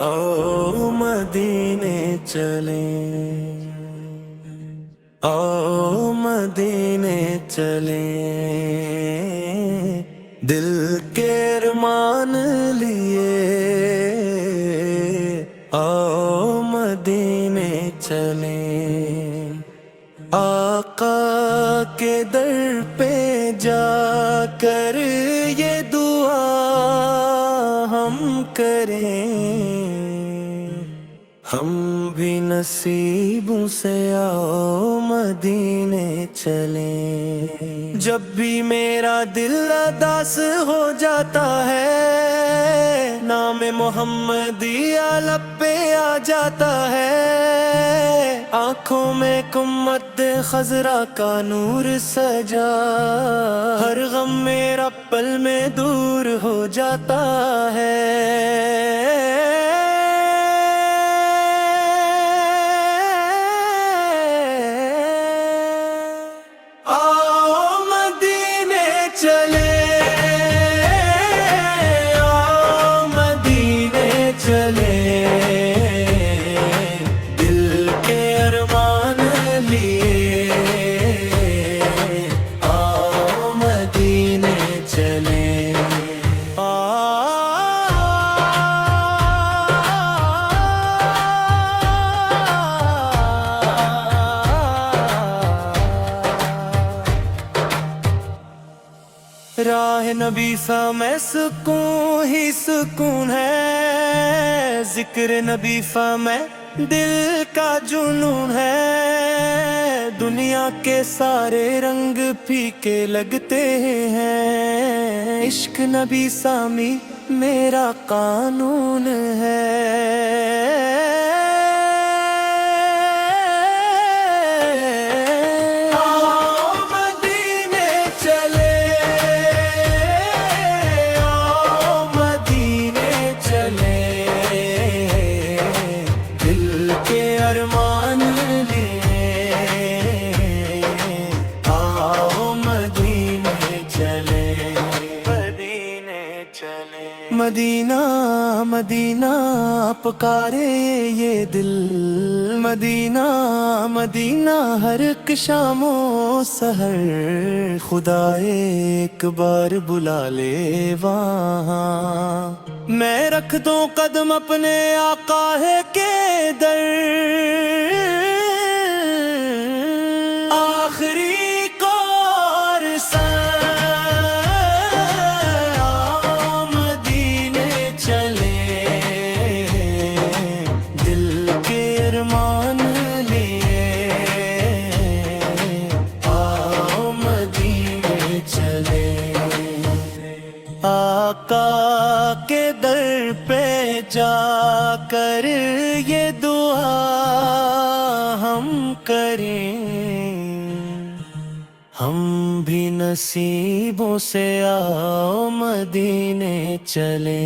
आओ मदीने चलें, आओ मदीने चलें, दिल के अरमान लिए। आओ मदीने चलें, आका के दर पे जाकर ये दुआ हम करें। हम भी नसीबों से आओ मदीने चलें। जब भी मेरा दिल उदास हो जाता है, नाम मोहम्मदिया लब पे आ जाता है। आँखों में कुम्मत खजरा का नूर सजा, हर गम मेरा पल में दूर हो जाता है। राह नबी सा मैं सुकून ही सुकून है, जिक्र नबी सा मैं दिल का जुनून है। दुनिया के सारे रंग फीके लगते हैं, इश्क नबी सामी मेरा कानून है। मदीना मदीना पुकारे ये दिल, मदीना मदीना हर एक शामो सहर। खुदाए एक बार बुला ले वहाँ, मैं रख दूं कदम अपने आका है के दर। आखिरी आका के दर पे जाकर ये दुआ हम करें। हम भी नसीबों से आओ मदीने चले।